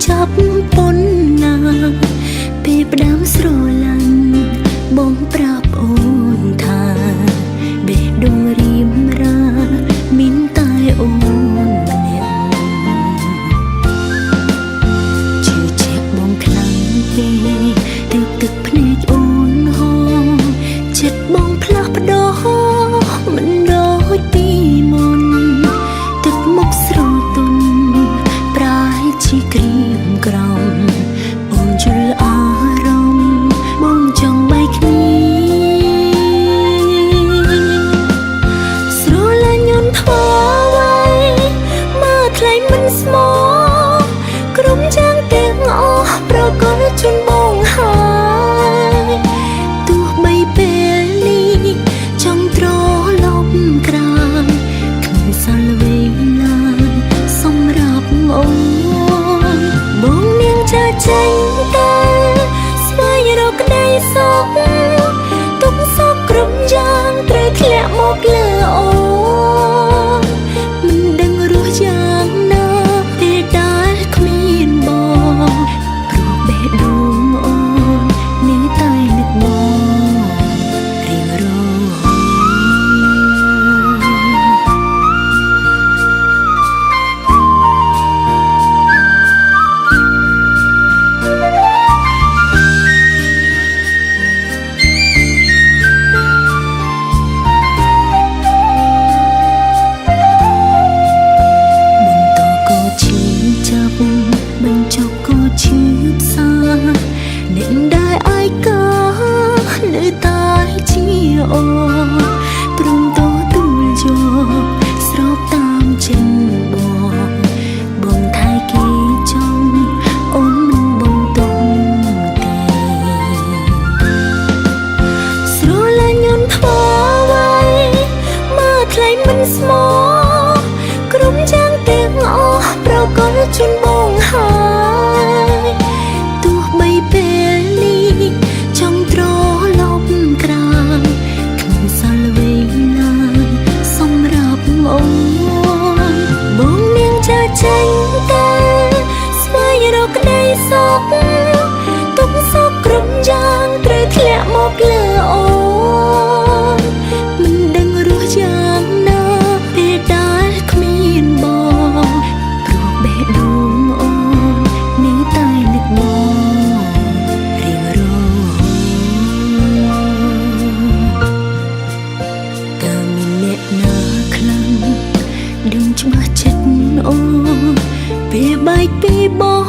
ចាប់ប៉ុនណាពេលផ្ដាំស្រឡាញ់បងប្រាប់អូនថាបេះដូងរៀមរាមានតែអូនម្នាក់ជឿជាក់បងខ្លាំងពេកទឹកទឹកភ្នែកអូនហូរចិត្តបងផ្លាស់ប្ដូរមិនដូចពីមុនទឹកមុខស្រទន់ប្រែជាក្រៀមក្រំអូនយល់អារម្មណ៍បងចង់បែកគ្នាស្រលាញ់អូនធ្វើអ្វីមកថ្លៃមិនស្មោះក្រុមយ៉ាងទាំងអស់ប្រកបជូនបងហើយទោះបីពេលនេះចង់ត្រឡប់ក្រោយគ្មានសល់វេលាសម្រាប់អូនបងនាងចាចេញតែស្វែងរកក្តីសុខទុកសុខគ្រប់យ៉ាងត្រូវធ្លាក់មកលើអូនមិនដឹងរស់យ៉ាងណាពេលដែលគ្មានបងព្រោះបេះដូងអូននៅតែនឹកបងរៀងរហូតបញ្ចុកក៏ឈឺផ្សាអ្នកដែលអាយក៏នៅតែជាអូនព្រមទទួលយកស្របតាមចិត្តបងថៃគេចង់អូនមិនបងទុំទេស្រលាញ់អូនធ្វើអ្វីមកថ្លៃមិនស្មោះក្រុមយ៉ាងទាំងអស់ប្រកបជូនបងហើយទោះបីពេលនេះចង់ត្រឡប់ក្រោយគ្មានសល់វេលាសម្រាប់អូនបងនាងចាចេញតែស្វែងរកក្តីសុខទុកសុខគ្រប់យ៉ាងត្រូវធ្លាក់មកលើអូនមិនដឹងរស់យ៉ាងណាពេលដែលគ្មានបងព្រោះបេះដូងអូននៅតែនឹកបងរៀងរហូតតើមានអ្នកណាខ្លាំងដឹងច្បាស់ចិត្តអូនពេលបែកពីបង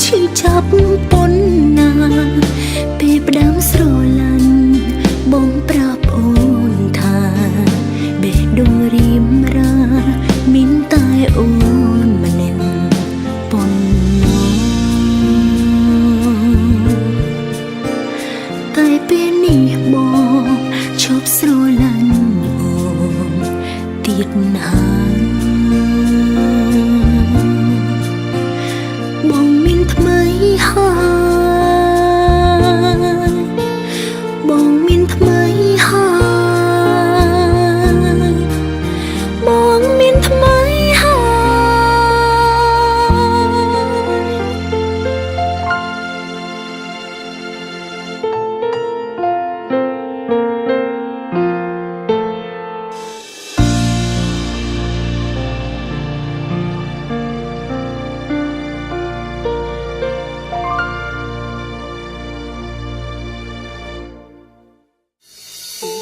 ឈឺចាប់ប៉ុនណាពេលផ្ដាំស្រឡាញ់បងប្រាប់អូនថាបេះដូងរៀមរាមានតែអូនម្នាក់ប៉ុណ្ណោះតែពេលនេះបងឈប់ស្រឡាញ់អូនទៀតហើយបងមានថ្មីហើយបងមានថ្មីហើយបងមានថ្មីហើយ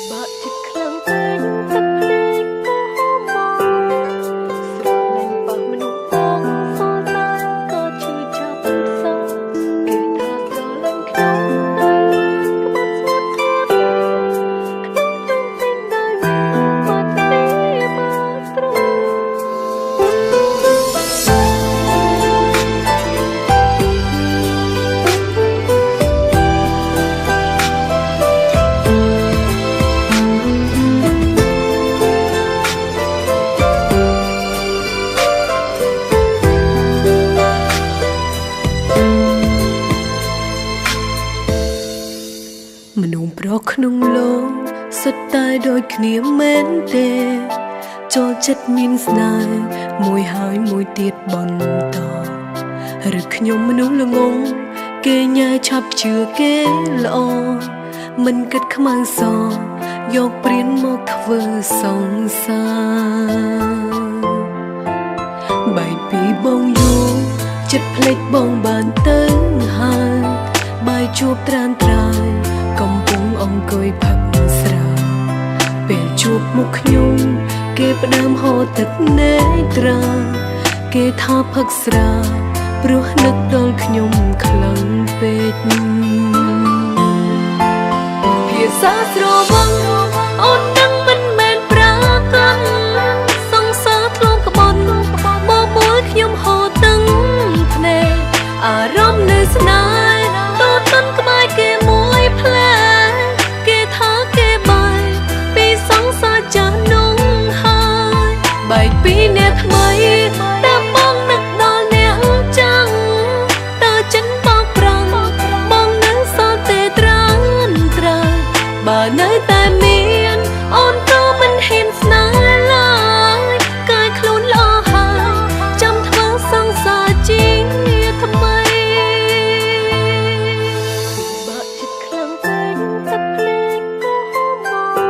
បាក់ចិត្តខ្លាំងពេកទឹកភ្នែកក៏ហូរមកស្រលាញ់បោះមនុស្សបងសល់តែក៏ឈឺចាប់សោះគេថាស្រលាញ់ខ្លាំងតែក្បត់ស្មាត់ធូរក្នុងពេញដែលបាត់ពីបាត់ទ្រង់មនុស្សប្រុសក្នុងលោកសុទ្ធតែដូចគ្នាមែនទេចូលចិត្តមានស្នេហ៍មួយហើយមួយទៀតបន្ត ឬខ្ញុំមនុស្សល្ងងគេញ៉ាយឆាប់ជឿគេល្អមិនគិតខ្មៅសយកព្រានមកធ្វើសង្សារបែកពីបងយូរចិត្តភ្លេចបងបានទៅហើយបាយជួបត្រានត្រាយកំពុងអង្គុយផឹកស្រាពេលជួបមុខខ្ញុំគេផ្ដើមហូរទឹកនេត្រាគេថាផឹកស្រាព្រោះនឹកដល់ខ្ញុំខ្លាំងពេកភាសាស្រវឹងអូនដឹងមិនមែនប្រាកាន់សង្សារធ្លងក្បន់បបួលខ្ញុំហូរទឹកភ្នែកអារម្មណ៍នៅស្នេហ៍តូនក្បែរគេមួយផ្លែគេថាគេបាយពីសង្សារចាស់នោះហើយបែកពីអ្នកថ្មីតែបងនឹកដល់អ្នកចាំងតើចិនបោកប្រាំងបងនៅសល់ទេត្រានត្រាបើនៅតែមានអូនក៏មិនហ៊ានស្នេហ៍ឡើយកាយខ្លួនល្អហើយចាំធ្វើសង្សារជាថ្មីបើចិត្តខ្លាំងពេកទឹកភ្លេចក៏ហូរមក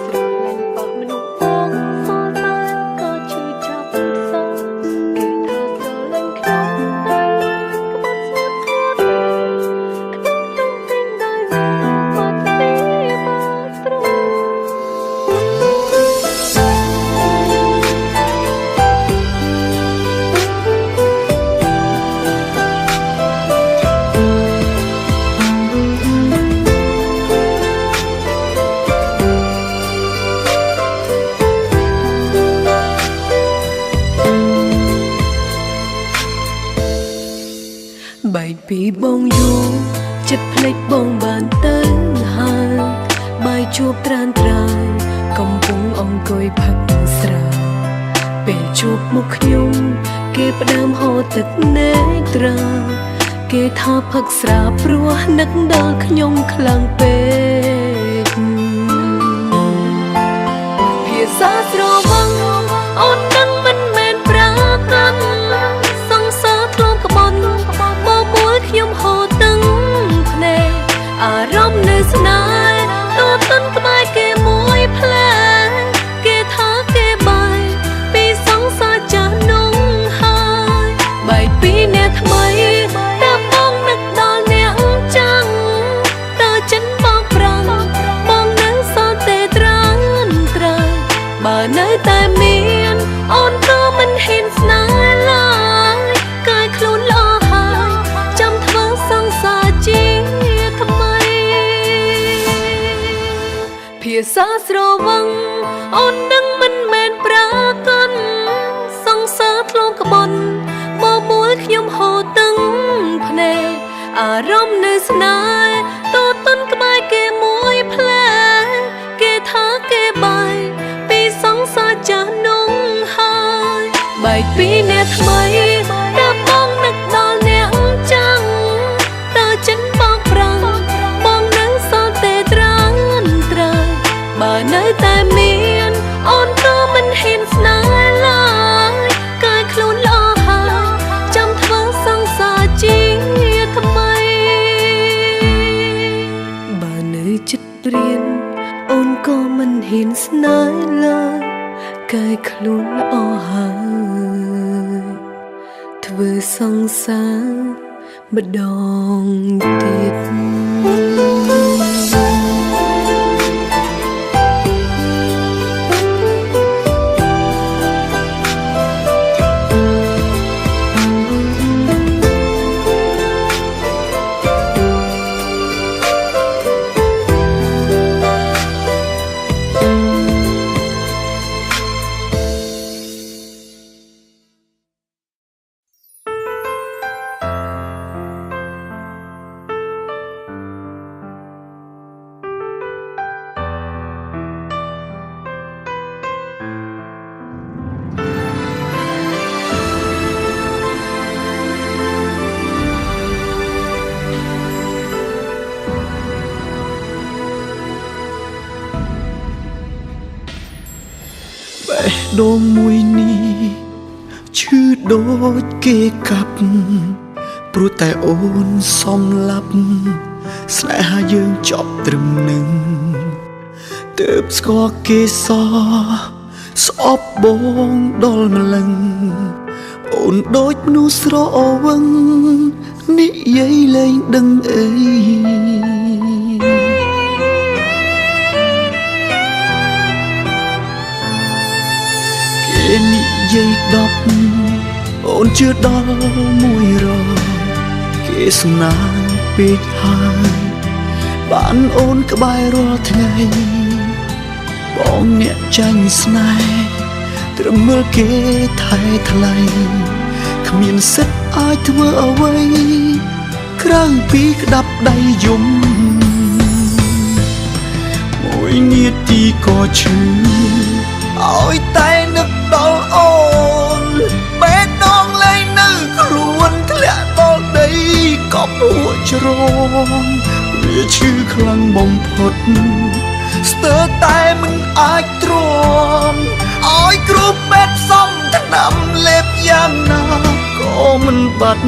ស្រលាញ់ប៉ះមនុស្សបងសល់តែក៏ឈឺចាប់សោះគេថាស្រលាញ់ខ្ញុំតែក្បត់ស្ងាត់ស្ងាត់ខ្ញុំពេញដោយបាត់ពីបាត់ទ្រូបែកពីបងយូរចិត្តភ្លេចបងបានទៅហើយបាយជួបត្រានត្រាយកំពុងអង្គុយផឹកស្រាពេលជួបមុខខ្ញុំគេផ្ដើមហូរទឹកនេត្រាគេថាផឹកស្រាព្រោះនឹកដល់ខ្ញុំខ្លាំងពេកភាសាស្រវឹងអូនដឹងមិនមែនប្រាកាន់សង្សារធ្លងក្បន់បបួលខ្ញុំហូរទឹកភ្នែកអារម្មណ៍នៅស្នេហ៍តូនក្បែរគេមួយផ្លែគេថាគេបាយពីសង្សារចាស់នោះហើយបែកពីអ្នកថ្មីតែបងនឹកដល់អ្នកចាំងតើចិនបោកប្រាំងបងនៅសល់ទេត្រានត្រាបើនៅតែមានអូនក៏មិនហ៊ានស្នេហ៍ឡើយកាយខ្លួនល្អហើយចាំធ្វើសង្សារជាថ្មីភាសាស្រវឹងអូនដឹងមិនមែនប្រាកាន់សង្សារធ្លងក្បន់បបួលខ្ញុំហូរទឹកភ្នែកអារម្មណ៍នៅស្នេហ៍តូនក្បែរគេមួយផ្លែគេថាគេបាយពីសង្សារចាស់នោះហើយបែកពីអ្នកថ្មីតែបងនឹកដល់អ្នកចាំងតើចិនបោកប្រាំងបងនៅសល់ទេត្រានត្រាបើនៅតែមានអូនក៏មិនហ៊ានស្នេហ៍ឡើយកាយខ្លួនល្អហើយចាំធ្វើសង្សារជាថ្មីបើនៅចិត្តរៀនអូនក៏មិនហ៊ានស្នេហ៍ឡើយកាយខ្លួនល្អហើយធ្វើសង្សារម្ដងទៀតបេះដូងមួយនេះឈឺ ដូចគេកាប់ព្រោះតែអូនសំឡាប់ស្នេហាយើងចប់ត្រឹមនឹងទើបស្គាល់គេសស្អប់បងដល់ម្លឹងអូនដូចមនុស្សស្រវឹងនិយាយលែងដឹងអីគេនិយាយ10អូនជឿដល់100គេសំណាងពេកហើយបានអូនក្បែររាល់ថ្ងៃបងអ្នកចាញ់ស្នេហ៍ត្រឹមមើលគេថែថ្លៃគ្មានសិទ្ធអាចធ្វើអ្វីក្រៅពីក្តាប់ដៃយំមួយនាទីក៏ឈឺឲ្យតែនឹកដល់អូនបេះដូងលែងនៅខ្លួនធ្លាក់ដល់ដីក៏ពួរច្រងវាឈឺខ្លាំងបំផុតស្ទើរតែមិនអាចទ្រាំឲ្យគ្រូពេទ្យផ្សំថ្នាំលេបយ៉ាងណាក៏មិនបាត់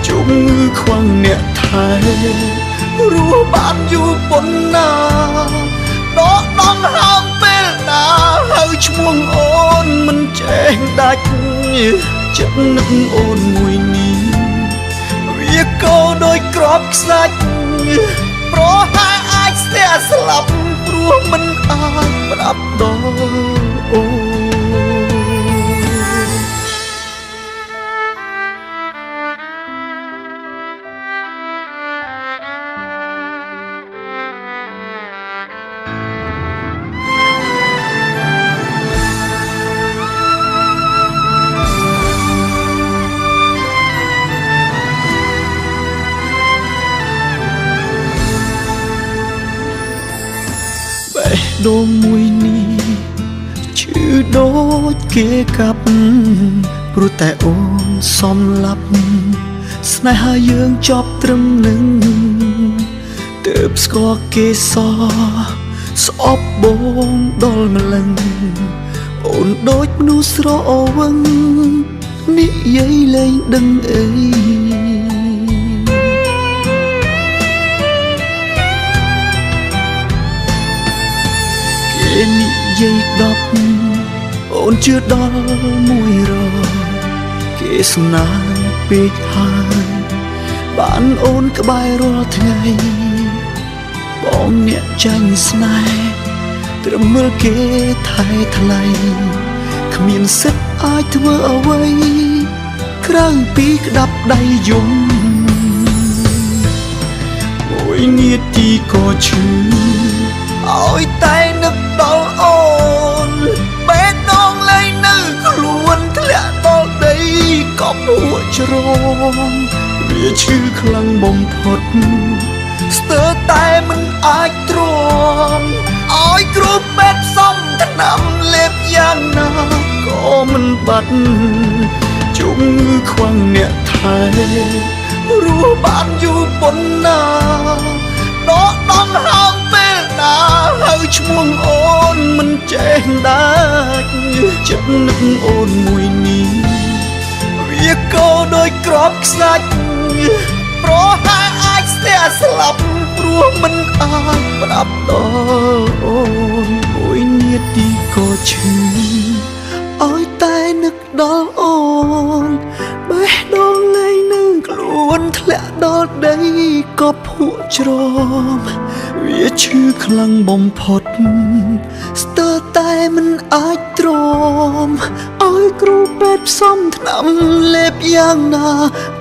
ជំងឺខ្វាំងអ្នកថែរស់បានយូរប៉ុណ្ណាដកដងហើមពេលណាហើយឈ្មោះអូនមិនចេះដាច់ចិត្តនឹកអូនមួយនេះវាក៏ដូចក្របខ្សាច់ប្រហែលអាចស្ទះស្លាប់ព្រោះមិនអាចប្រាប់ដល់អូបេះដូងមួយនេះឈឺដូចគេកាប់ព្រោះតែអូនសំឡាប់ស្នេហាយើងចប់ត្រឹមនឹងទើបស្គាល់គេសស្អប់បងដល់ម្លឹងអូនដូចមនុស្សស្រវឹងនិយាយលែងដឹងអីគេនិយាយ10អូនជឿដល់100គេសំណាងពេកហើយបានអូនក្បែររាល់ថ្ងៃបងអ្នកចាញ់ស្នេហ៍ត្រឹមមើលគេថែថ្លៃគ្មានសិទ្ធអាចធ្វើអ្វីក្រៅពីក្តាប់ដៃយំមួយនាទីក៏ឈឺឲ្យតែនឹកដល់អូនបេះដូងលែងនៅខ្លួនធ្លាក់ដល់ដីក៏ពួរច្រងវាឈឺខ្លាំងបំផុតស្ទើរតែមិនអាចទ្រាំឲ្យគ្រូពេទ្យផ្សំថ្នាំលេបយ៉ាងណាក៏មិនបាត់ជំងឺខ្វាំងអ្នកថែរស់បានយូរប៉ុណ្ណាដកដងហើមពេលណាហើយឈ្មោះអូនមិនចេះដាច់ចិត្តនឹកអូនមួយនេះវាក៏ដូចក្របខ្សាច់ប្រហែលអាចស្ទះស្លាប់ព្រោះមិនអាចប្រាប់ដល់អូនមួយនាទីក៏ឈឺឲ្យតែនឹកដល់អូនបេះដូងលែងនឹងខ្លួនធ្លាក់ដល់ដីក៏ភក់ច្រំវាឈឺខ្លាំងបំផុតស្ទើរតែមិនអាចទ្រាំឲ្យគ្រូពេទ្យផ្សំថ្នាំលេបយ៉ាងណា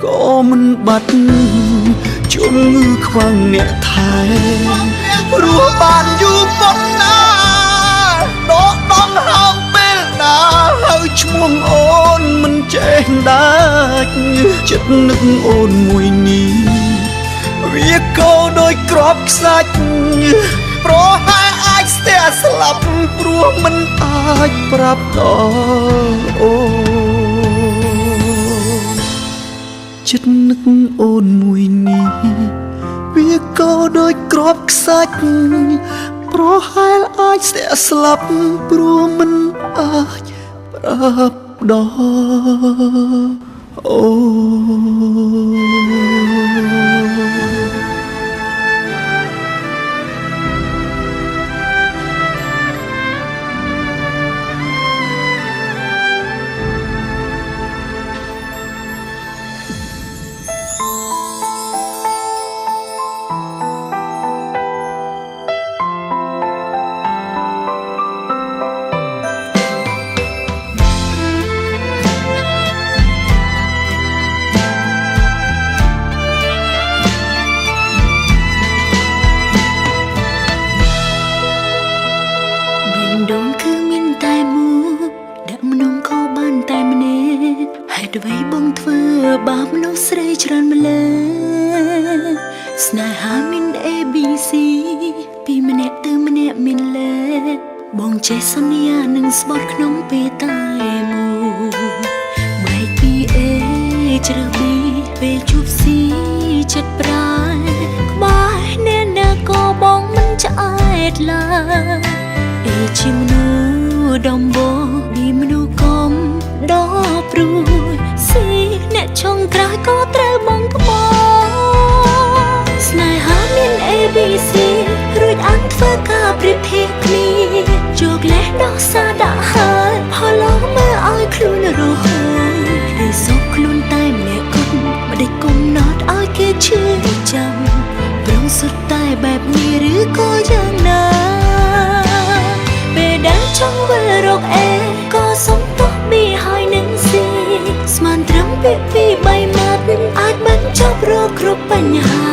ក៏មិនបាត់ជំងឺខ្វាំងអ្នកថែរស់បានយូរប៉ុណ្ណាដកដងហើមពេលណាហើយឈ្មោះអូនមិនចេះដាច់ចិត្តនឹកអូនមួយនេះវាក៏ដូចក្របខ្សាច់ប្រហែលអាចស្ទះស្លាប់ព្រោះមិនអាចប្រាប់ដល់អូនចិត្តនឹកអូនមួយនេះវាក៏ដូចក្របខ្សាច់ប្រហែលអាចស្ទះស្លាប់ព្រោះមិនអាចប្រាប់ ដោអូដងគឺមានតែមួយដាក់មនុស្សខុសបានតែម្នាក់ហេតុអ្វីបងធ្វើបាបមនុស្សស្រីច្រើនម្ល៉េះស្នេហាមាន ABC ពីម្នាក់ទៅម្នាក់មានលេខបងចេះសន្យានឹងស្បត់ក្នុងពេលតែមួយបែកពី A ជ្រើស B ពេលជួប C ចិត្តប្រាក្បែរអ្នកណាក៏បងមិនឆ្អែតឡើយជាមនុស្សដំបងពីមនុស្សកុំដល់ព្រួយស៊ីអ្នកចុងក្រោយក៏ត្រូវបងក្បត់ស្នេហាមាន ABC រួចអានធ្វើការប្រៀបធៀបគ្នាជោគលេសដោះសារដាក់ហើយផលឡងមើលឲ្យខ្លួនរហូតគេសុខខ្លួនតែម្នាក់គត់មិនได้គុំណត់ឲ្យគេឈឺចាំប្រងសុទ្ធតែបែបនេះឬក៏យ៉ាងណាចង់វិលរកអេក៏សុំទោះប៊ីហើយនឹងស៊ីស្មានត្រឹមពាក្យពី3ម៉ាត់អាចបញ្ចប់រកគ្រប់បញ្ហា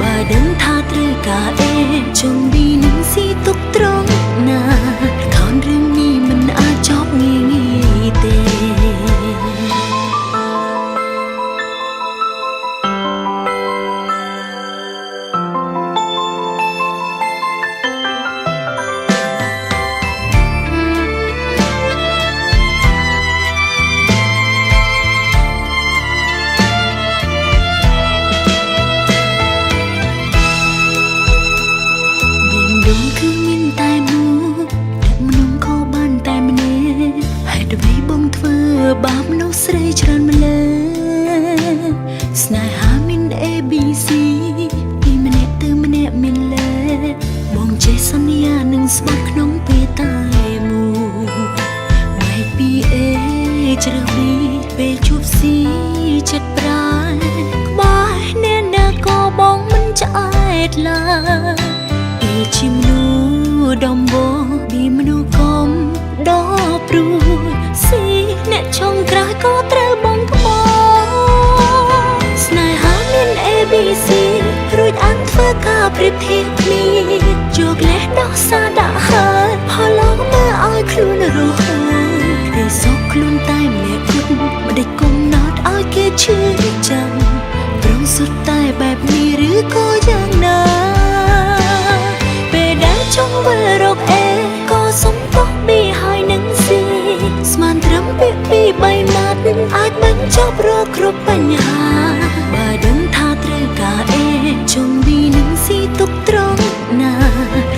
បើដឹងថាត្រូវការអេចង់ប៊ីនឹងស៊ីទុកត្រង់ណាខនរឿងនេះមិនអាចចប់ងាយៗទេគឺមានតែមួយដាក់មនុស្សខុសបានតែម្នាក់ហេតុអ្វីបងធ្វើបាបមនុស្សស្រីច្រើនម្ល៉េះស្នេហាមាន ABC ពីម្នាក់ទៅម្នាក់មានលេខបងចេះសន្យានឹងស្បត់ក្នុងពេលតែមួយបែកពី A ជ្រើស B ពេលជួប C ចិត្តប្រាក្បែរអ្នកណាក៏បងមិនឆ្អែតឡើយជាមនុស្សដំបងពីមនុស្សកុំដល់ព្រួយស៊ីអ្នកចុងក្រោយក៏ត្រូវបងក្បត់ស្នេហាមាន ABC រួចអានធ្វើការប្រៀបធៀបគ្នាជោគលេសដោះសារដាក់ហើយផលឡងមើលឲ្យខ្លួនរហូតគេសុខខ្លួនតែម្នាក់គត់មិនได้គុំណត់ឲ្យគេឈឺចាំប្រងសុទ្ធតែបែបនេះឬក៏យ៉ាងណាចង់វិលរកអេក៏សុំទោះប៊ីហើយនឹងស៊ីស្មានត្រឹមពាក្យពី3ម៉ាត់អាចបញ្ចប់រកគ្រប់បញ្ហាបើដឹងថាត្រូវការអេចង់ប៊ីនឹងស៊ីទុកត្រង់ណា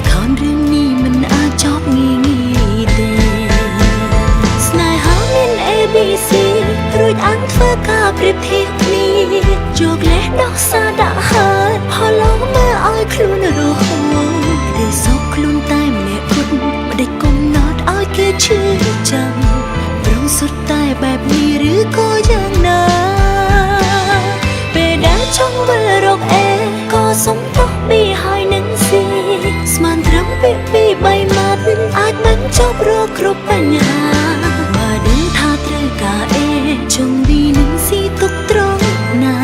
ខនរឿងនេះមិនអាចចប់ងាយៗទេស្នេហាមាន ABC រួចអានធ្វើការប្រៀបធៀបគ្នាជោគលេសដោះសារដាក់ហើយផលឡងមើលឲ្យខ្លួនរហូតគេសុខខ្លួនតែម្នាក់គត់មិនได้គុំណត់ឲ្យគេឈឺចាំប្រងសុទ្ធតែបែបនេះឬក៏យ៉ាងណាពេលដែលចង់វិលរកអេក៏សុំទោះប៊ីហើយនឹងស៊ីស្មានត្រឹមពាក្យពី3ម៉ាត់អាចបញ្ចប់រកគ្រប់បញ្ហាបើដឹងថាត្រូវការអេចង់ប៊ីនឹងស៊ីទុកត្រង់ណា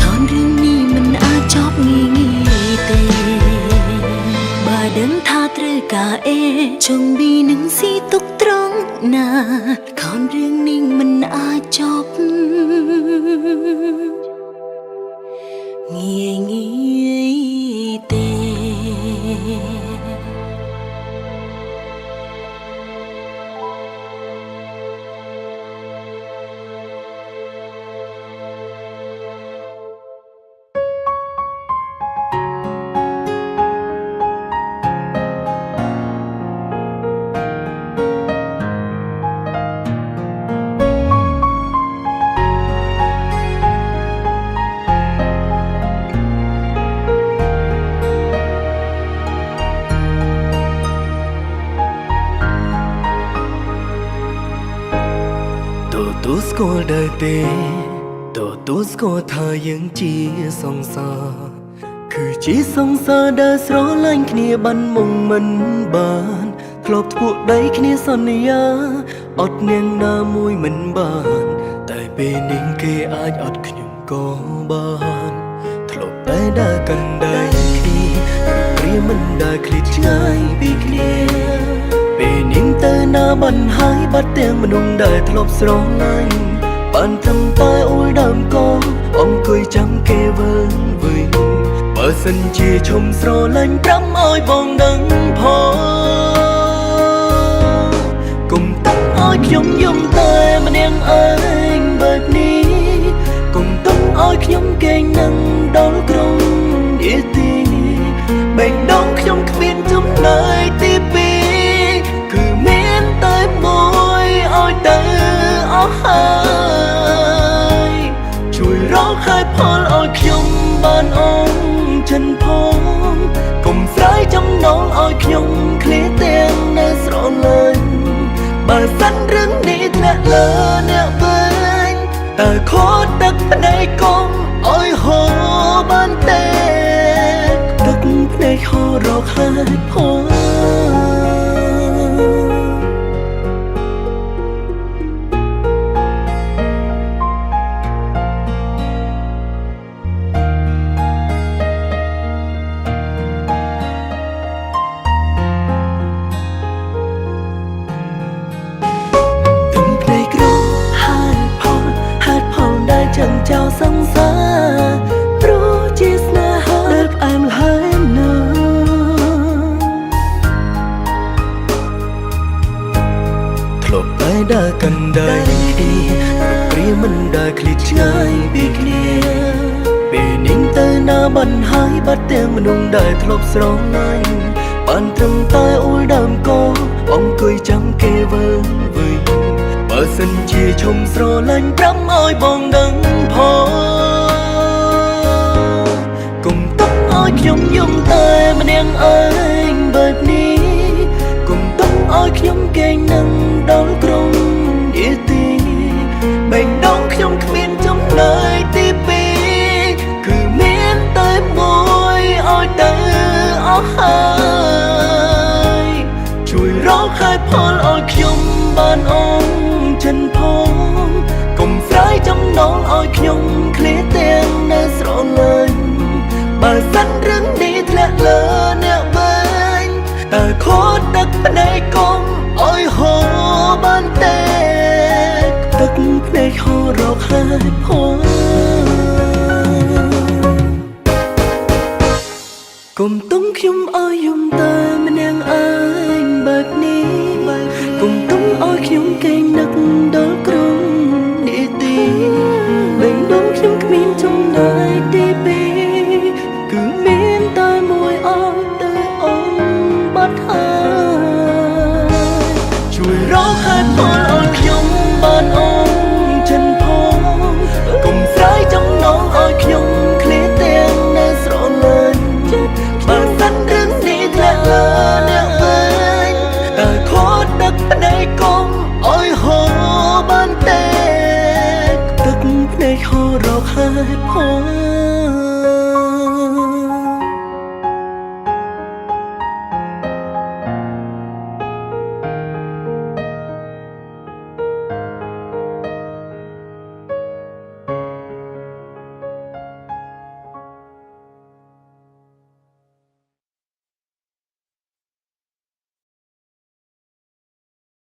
ខនរឿងនេះមិនអាចចប់ងាយៗទេបើដឹងថាត្រូវការអេចង់ប៊ីនឹងស៊ីទុកត្រង់ណាខនរឿងនេះមិនអាចចប់ងាយៗទេ អ ស្គាល់ដែរទេទទួលស្គាល់ថាយើងជាសង្សារគឺជាសង្សារដែលស្រឡាញ់គ្នាបានមុំមិនបានធ្លាប់ធ្វើដៃគ្នាសន្យាអត់នាងណាមួយមិនបានតែពេលនេះគេអាចអត់ខ្ញុំក៏បានធ្លាប់តែដើរកាន់ដៃគ្នាព្រាមិនដែលឃ្លាតឆ្ងាយពីគ្នាពេលនាងទៅណាបានហើយបាត់ទាំងមនុស្សដែលធ្លាប់ស្រឡាញ់បានត្រឹមតែអួយដើមកោអង្គុយចាំគេវើវិញបើសិនជាឈុំស្រឡាញ់ប្រាំឲ្យបងដឹងផងកុំតាំងឲ្យខ្ញុំយំតែម្នាក់ឯងបែបនេះកុំតាំងឲ្យខ្ញុំកេងនឹងដល់ក្រុងនាទីបែងដងខ្ញុំគ្មានចំណែកទីពីរគឺមានតែមួយឲ្យទៅអស់ហើយជួយរកហេតុផលឲ្យខ្ញុំបានអងចិនផងកុំស្រ័យចំណងឲ្យខ្ញុំឃ្លាទាំងនៅស្រលាញ់បើសិនរឿងនេះធ្លាក់លើអ្នកវិញតើខកទឹកភ្នែកកុំឲ្យហូរបានទេទឹកភ្នែកហូររកហេតុផលចឹងចោលសង្សារព្រោះជាស្នេហាដែលផ្អែមល្ហែមណាស់ធ្លាប់តែដើរកាន់ដៃគ្នាព្រាមិនដែលឃ្លាតឆ្ងាយពីគ្នាពេលនាងទៅណាបានហើយបាត់ទាំងមនុស្សដែលធ្លាប់ស្រឡាញ់បានត្រឹមតែអួយដើមកោអង្គុយចាំគេវើវិញបើសិនជាឈុំស្រឡាញ់ប្រាំឲ្យបងដឹងផងកុំតាំងឲ្យខ្ញុំយំតែម្នាក់ឯងបែបនេះកុំតាំងឲ្យខ្ញុំកេងនឹងដល់ក្រុងនាទីបែងដងខ្ញុំគ្មានចំណែកទីពីរគឺមានតែមួយឲ្យទៅអស់ហើយជួយរកហេតុផលឲ្យខ្ញុំបានអងចិនផងកុំស្រ័យចំណងឲ្យខ្ញុំឃ្លាតទាំងនៅស្រលាញ់បើសិនរឿងនេះធ្លាក់លើអ្នកវិញតើខកទឹកភ្នែកកុំឲ្យហូរបានទេទឹកភ្នែកហូររកហេតុផលកុំទុំខ្ញុំឲ្យយំតែម្នាក់ឯងបែបនេះកុំទុំឲ្យខ្ញុំកេងនឹកដល់ក្រុងនាទីបែងដងខ្ញុំគ្មានចំណែកទីពីរគឺមានតែមួយអត់ទៅអងបាត់ហើយជួយរកហេតុផលឲ្យខ្ញុំបានអងចិនផងកុំស្រ័យចំណងឲ្យខ្ញុំឃ្លាតទាំងនៅស្រលាញ់បើសិនរឿងនេះធ្លាក់លើអ្នកវិញតើខកទឹកភ្នែកកុំឲ្យហូរបានទេទឹកភ្នែកហូររកហេតុផល